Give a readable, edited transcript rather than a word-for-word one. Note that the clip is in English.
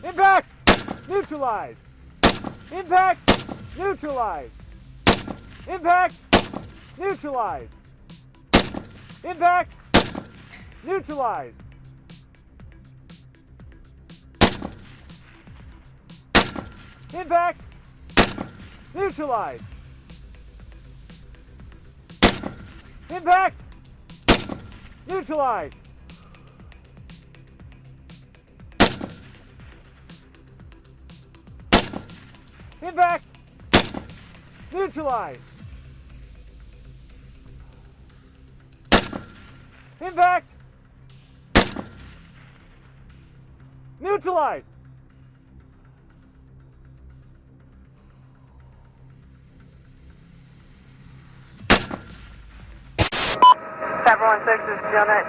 Impact! Neutralize! Impact! Neutralize! Impact! Neutralize! Impact! Neutralize! Impact! Neutralize! Impact! Neutralize! Impact! Neutralize! Impact! Neutralized! 716 is Jonet